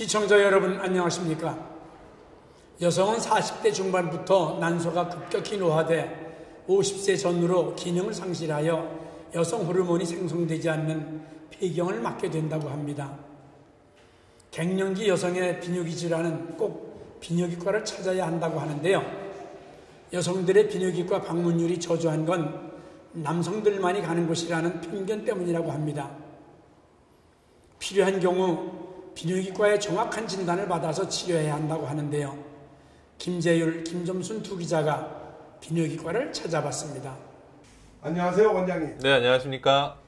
시청자 여러분 안녕하십니까? 여성은 40대 중반부터 난소가 급격히 노화돼 50세 전후로 기능을 상실하여 여성 호르몬이 생성되지 않는 폐경을 맞게 된다고 합니다. 갱년기 여성의 비뇨기 질환은 꼭 비뇨기과를 찾아야 한다고 하는데요. 여성들의 비뇨기과 방문율이 저조한 건 남성들만이 가는 곳이라는 편견 때문이라고 합니다. 필요한 경우 비뇨기과의 정확한 진단을 받아서 치료해야 한다고 하는데요. 김재율, 김점순 두 기자가 비뇨기과를 찾아봤습니다. 안녕하세요, 원장님. 네, 안녕하십니까.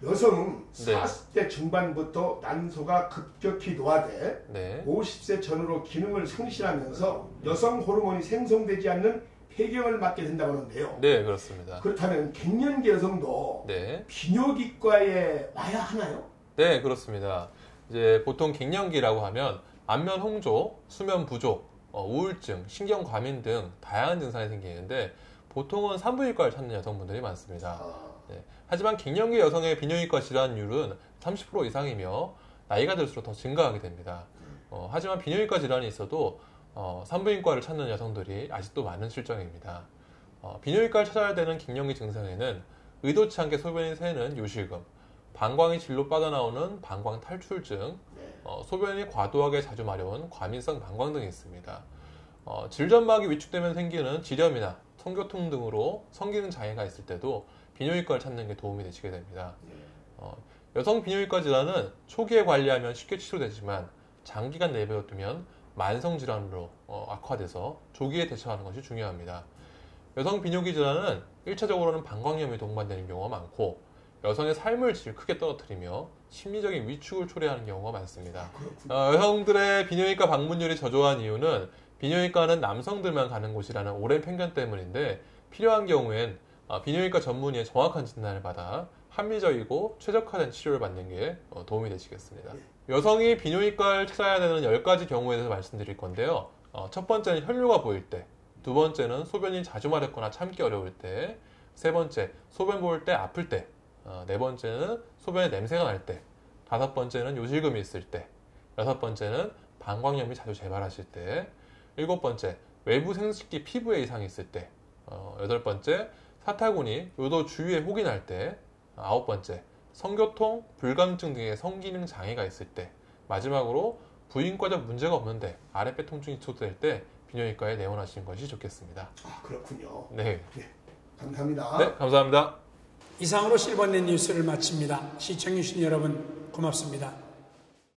여성은 40대 중반부터 난소가 급격히 노화돼 50세 전후로 기능을 상실하면서 여성 호르몬이 생성되지 않는 폐경을 맞게 된다고 하는데요. 네, 그렇습니다. 그렇다면 갱년기 여성도 비뇨기과에 와야 하나요? 네, 그렇습니다. 이제 보통 갱년기라고 하면 안면 홍조, 수면 부족, 우울증, 신경 과민 등 다양한 증상이 생기는데 보통은 산부인과를 찾는 여성분들이 많습니다. 네. 하지만 갱년기 여성의 비뇨기과 질환율은 30% 이상이며 나이가 들수록 더 증가하게 됩니다. 하지만 비뇨기과 질환이 있어도 산부인과를 찾는 여성들이 아직도 많은 실정입니다. 비뇨기과를 찾아야 되는 갱년기 증상에는 의도치 않게 소변이 새는 요실금, 방광이 질로 빠져나오는 방광 탈출증, 소변이 과도하게 자주 마려운 과민성 방광 등이 있습니다. 질전막이 위축되면 생기는 지렴이나 성교통 등으로 성기능 장애가 있을 때도 비뇨기과를 찾는 게 도움이 되시게 됩니다. 여성 비뇨기과 질환은 초기에 관리하면 쉽게 치료되지만 장기간 내버려두면 만성 질환으로 악화돼서 조기에 대처하는 것이 중요합니다. 여성 비뇨기 질환은 1차적으로는 방광염이 동반되는 경우가 많고 여성의 삶을 질 크게 떨어뜨리며 심리적인 위축을 초래하는 경우가 많습니다. 여성들의 비뇨기과 방문율이 저조한 이유는 비뇨기과는 남성들만 가는 곳이라는 오랜 편견 때문인데 필요한 경우엔 비뇨기과 전문의의 정확한 진단을 받아 합리적이고 최적화된 치료를 받는 게 도움이 되시겠습니다. 여성이 비뇨기과를 찾아야 되는 10가지 경우에 대해서 말씀드릴 건데요. 첫 번째는 혈뇨가 보일 때, 두 번째는 소변이 자주 마렵거나 참기 어려울 때, 세 번째 소변 볼 때 아플 때, 네 번째는 소변에 냄새가 날 때, 다섯 번째는 요실금이 있을 때, 여섯 번째는 방광염이 자주 재발하실 때, 일곱 번째 외부 생식기 피부에 이상이 있을 때, 여덟 번째 사타구니, 요도 주위에 혹이 날 때, 아홉 번째 성교통, 불감증 등의 성기능 장애가 있을 때, 마지막으로 부인과적 문제가 없는데 아랫배 통증이 지속될 때 비뇨기과에 내원하시는 것이 좋겠습니다. 아, 그렇군요. 네. 감사합니다. 네, 감사합니다. 이상으로 실버넷 뉴스를 마칩니다. 시청해주신 여러분 고맙습니다.